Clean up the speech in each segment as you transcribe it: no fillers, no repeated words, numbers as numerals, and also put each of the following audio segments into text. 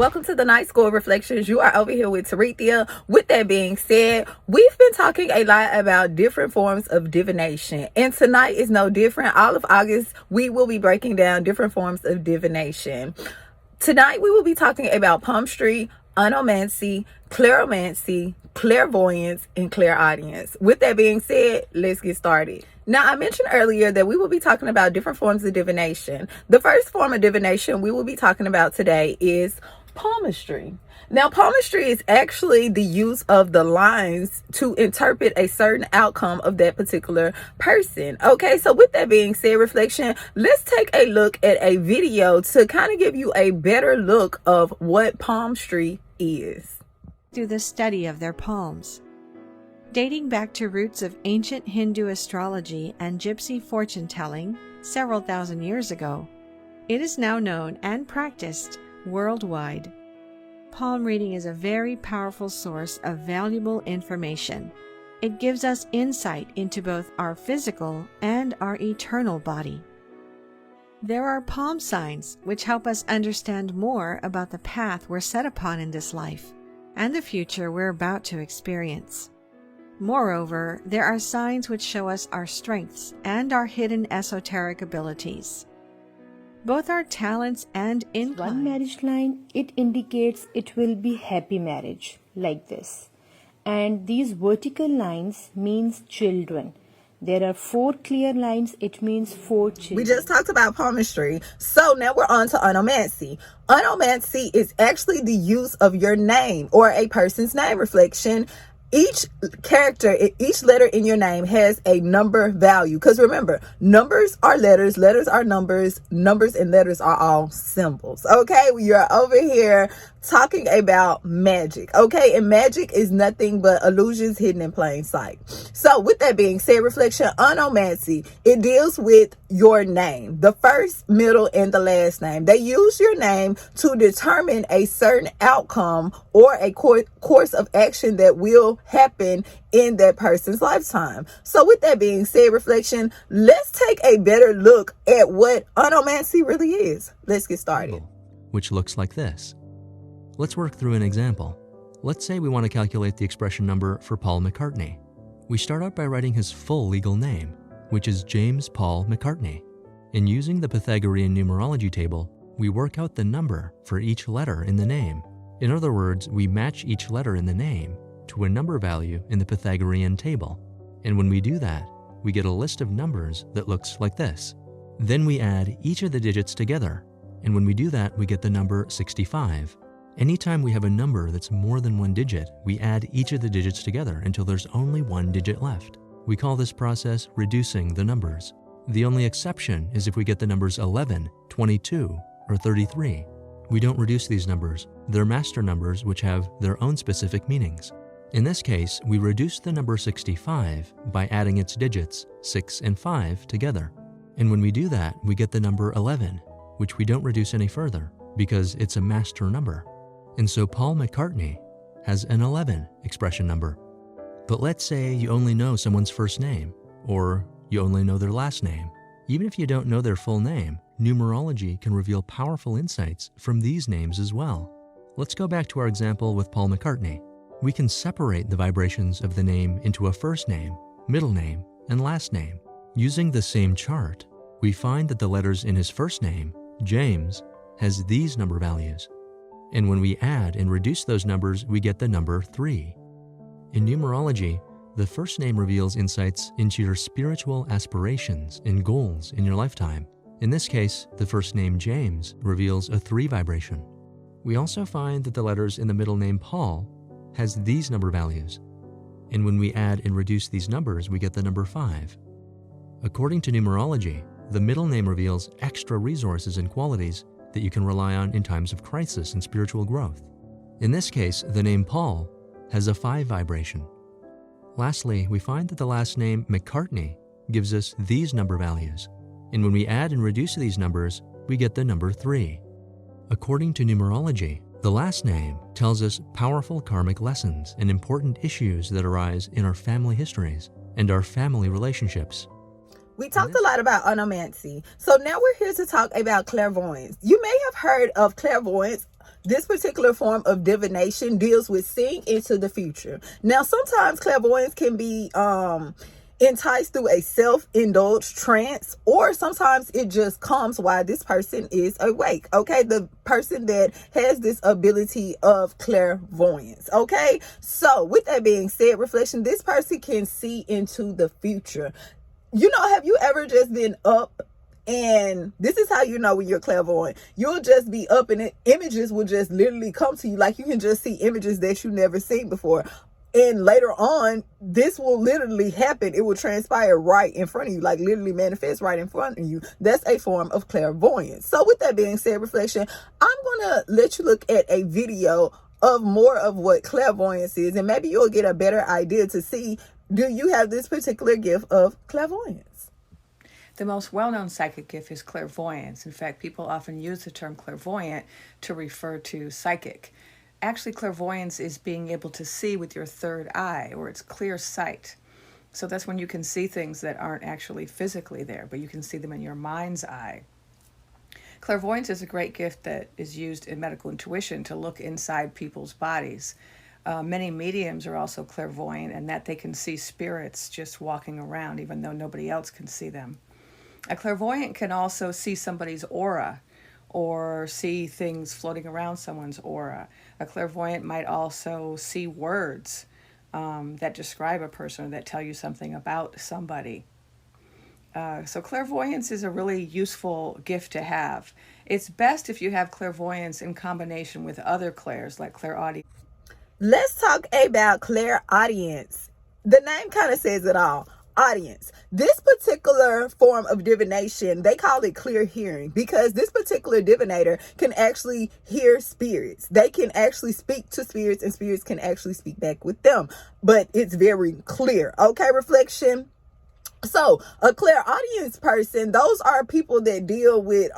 Welcome to the Night School Reflections. You are over here with Tarithia. With that being said, we've been talking a lot about different forms of divination, and tonight is no different. All of August, we will be breaking down different forms of divination. Tonight, we will be talking about palmistry, onomancy, clairomancy, clairvoyance, and clairaudience. With that being said, let's get started. Now, I mentioned earlier that we will be talking about different forms of divination. The first form of divination we will be talking about today is palmistry. Now, palmistry is actually the use of the lines to interpret a certain outcome of that particular person. Okay, so with that being said, reflection, let's take a look at a video to kind of give you a better look of what palmistry is. Through the study of their palms. Dating back to roots of ancient Hindu astrology and gypsy fortune-telling several thousand years ago, it is now known and practiced worldwide. Palm reading is a very powerful source of valuable information. It gives us insight into both our physical and our eternal body. There are palm signs which help us understand more about the path we're set upon in this life and the future we're about to experience. Moreover, there are signs which show us our strengths and our hidden esoteric abilities. Both our talents and inclines. One marriage line, it indicates it will be happy marriage, like this. And these vertical lines means children. There are 4 clear lines, it means 4 children. We just talked about palmistry, so now we're on to onomancy. Onomancy is actually the use of your name or a person's name, reflection. Each character, each letter in your name has a number value. Because remember, numbers are letters, letters are numbers, numbers and letters are all symbols. Okay, we are over here talking about magic. Okay, and magic is nothing but illusions hidden in plain sight. So with that being said, reflection, onomancy, it deals with your name, the first, middle, and the last name. They use your name to determine a certain outcome or a course of action that will happen in that person's lifetime. So with that being said, reflection, let's take a better look at what onomancy really is. Let's get started. Which looks like this. Let's work through an example. Let's say we want to calculate the expression number for Paul McCartney. We start out by writing his full legal name, which is James Paul McCartney. And using the Pythagorean numerology table, we work out the number for each letter in the name. In other words, we match each letter in the name to a number value in the Pythagorean table. And when we do that, we get a list of numbers that looks like this. Then we add each of the digits together. And when we do that, we get the number 65. Anytime we have a number that's more than 1 digit, we add each of the digits together until there's only 1 digit left. We call this process reducing the numbers. The only exception is if we get the numbers 11, 22, or 33. We don't reduce these numbers. They're master numbers which have their own specific meanings. In this case, we reduce the number 65 by adding its digits, 6 and 5, together. And when we do that, we get the number 11, which we don't reduce any further because it's a master number. And so Paul McCartney has an 11 expression number. But let's say you only know someone's first name, or you only know their last name. Even if you don't know their full name, numerology can reveal powerful insights from these names as well. Let's go back to our example with Paul McCartney. We can separate the vibrations of the name into a first name, middle name, and last name. Using the same chart, we find that the letters in his first name, James, has these number values. And when we add and reduce those numbers, we get the number 3. In numerology, the first name reveals insights into your spiritual aspirations and goals in your lifetime. In this case, the first name James reveals a 3 vibration. We also find that the letters in the middle name Paul has these number values. And when we add and reduce these numbers, we get the number 5. According to numerology, the middle name reveals extra resources and qualities that you can rely on in times of crisis and spiritual growth. In this case, the name Paul has a 5 vibration. Lastly, we find that the last name McCartney gives us these number values. And when we add and reduce these numbers, we get the number 3. According to numerology, the last name tells us powerful karmic lessons and important issues that arise in our family histories and our family relationships. We talked a lot about onomancy, so now we're here to talk about clairvoyance. You may have heard of clairvoyance. This particular form of divination deals with seeing into the future. Now, sometimes clairvoyance can be enticed through a self-indulged trance, or sometimes it just comes while this person is awake. Okay, the person that has this ability of clairvoyance. Okay, so with that being said, reflection, this person can see into the future. You know, have you ever just been up, and this is how you know when you're clairvoyant? You'll just be up and images will just literally come to you. Like, you can just see images that you never seen before. And later on, this will literally happen. It will transpire right in front of you, like literally manifest right in front of you. That's a form of clairvoyance. So with that being said, reflection, I'm going to let you look at a video of more of what clairvoyance is, and maybe you'll get a better idea to see, do you have this particular gift of clairvoyance? The most well-known psychic gift is clairvoyance. In fact, people often use the term clairvoyant to refer to psychic. Actually, clairvoyance is being able to see with your third eye, or it's clear sight. So that's when you can see things that aren't actually physically there, but you can see them in your mind's eye. Clairvoyance is a great gift that is used in medical intuition to look inside people's bodies. Many mediums are also clairvoyant, and that they can see spirits just walking around, even though nobody else can see them. A clairvoyant can also see somebody's aura, or see things floating around someone's aura. A clairvoyant might also see words that describe a person, or that tell you something about somebody. So clairvoyance is a really useful gift to have. It's best if you have clairvoyance in combination with other clairs, like clairaudience. Let's talk about clairaudience. The name kind of says it all. Audience. This particular form of divination, they call it clear hearing, because this particular divinator can actually hear spirits. They can actually speak to spirits, and spirits can actually speak back with them. But it's very clear. Okay, reflection. So a clairaudience person, those are people that deal with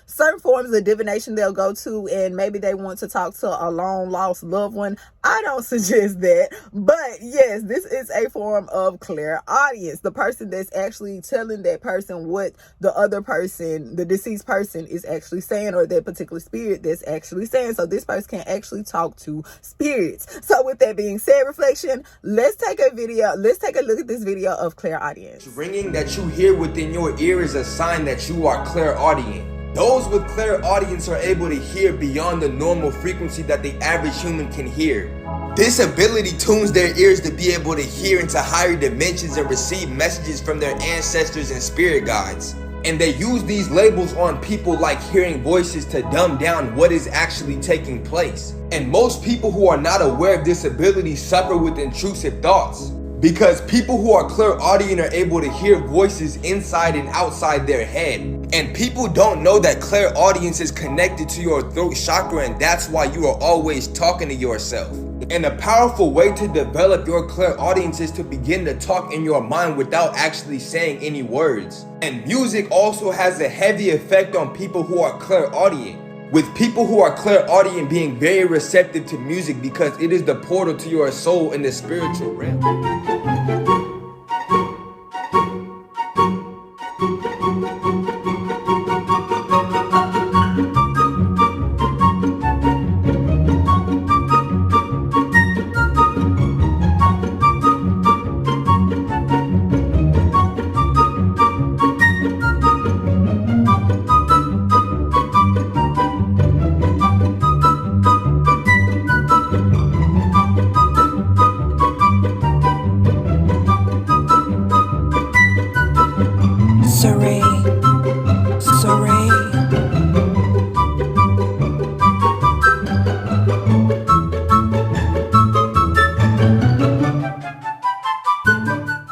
certain forms of divination they'll go to, and maybe they want to talk to a long lost loved one. I don't suggest that, but yes, this is a form of clairaudience. The person that's actually telling that person what the other person, the deceased person, is actually saying, or that particular spirit that's actually saying. So this person can actually talk to spirits. So with that being said, reflection, let's take a look at this video of clairaudience. Ringing that you hear within your ear is a sign that you are clairaudient. Those with clairaudience are able to hear beyond the normal frequency that the average human can hear. This ability tunes their ears to be able to hear into higher dimensions and receive messages from their ancestors and spirit guides. And they use these labels on people like hearing voices to dumb down what is actually taking place. And most people who are not aware of this ability suffer with intrusive thoughts, because people who are clairaudient are able to hear voices inside and outside their head. And people don't know that clairaudience is connected to your throat chakra, and that's why you are always talking to yourself. And a powerful way to develop your clairaudience is to begin to talk in your mind without actually saying any words. And music also has a heavy effect on people who are clairaudient, with people who are clairaudient being very receptive to music because it is the portal to your soul in the spiritual realm.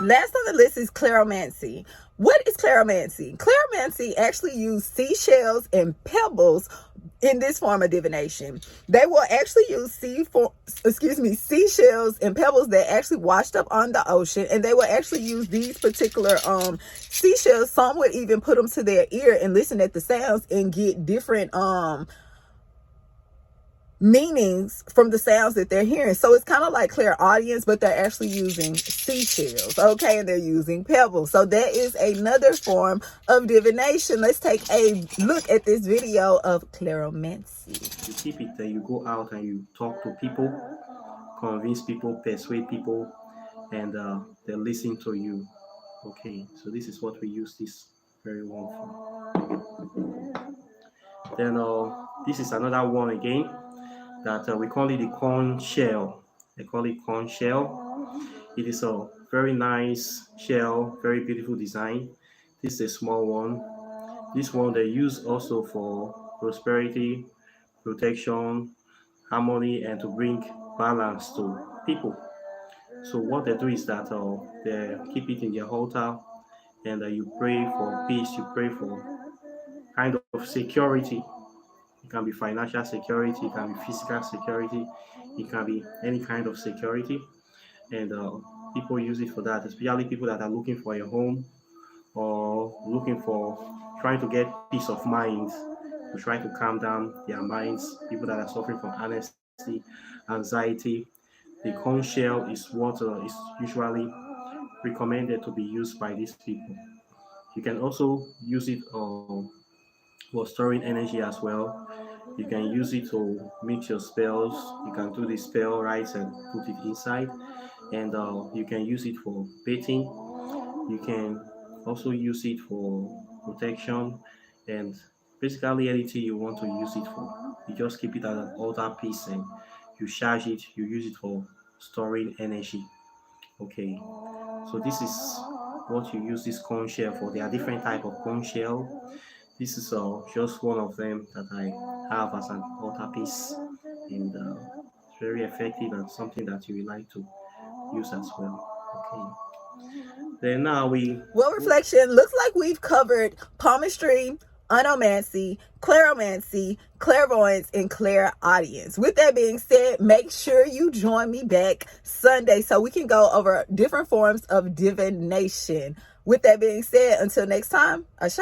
Last on the list is clairomancy. What is clairomancy? Clairomancy actually use seashells and pebbles in this form of divination. They will actually use seashells and pebbles that actually washed up on the ocean, and they will actually use these particular seashells. Some would even put them to their ear and listen at the sounds and get different meanings from the sounds that they're hearing. So it's kind of like clairaudience, but they're actually using seashells, okay, and they're using pebbles. So that is another form of divination. Let's take a look at this video of clairomancy. keep it, then you go out and you talk to people, convince people, persuade people, and they listen to you. Okay, so this is what we use this very one for. Then this is another one again that we call it the corn shell. They call it corn shell. It is a very nice shell, very beautiful design. This is a small one. This one they use also for prosperity, protection, harmony, and to bring balance to people. So what they do is that they keep it in their altar, and you pray for peace, you pray for kind of security. It can be financial security, it can be physical security, it can be any kind of security. And people use it for that, especially people that are looking for a home or looking for trying to get peace of mind, to try to calm down their minds, people that are suffering from anxiety. The corn shell is what is usually recommended to be used by these people. You can also use it for storing energy as well. You can use it to mix your spells. You can do the spell right and put it inside, and you can use it for bathing. You can also use it for protection, and basically anything you want to use it for. You just keep it as an altar piece and you charge it. You use it for storing energy. Okay, so this is what you use this corn shell for. There are different type of corn shell. This is just one of them that I have as an altar piece, and it's very effective and something that you will like to use as well. Okay. Then now Well, reflection, looks like we've covered palmistry, onomancy, clairomancy, clairvoyance, and clairaudience. With that being said, make sure you join me back Sunday so we can go over different forms of divination. With that being said, until next time, Ashe.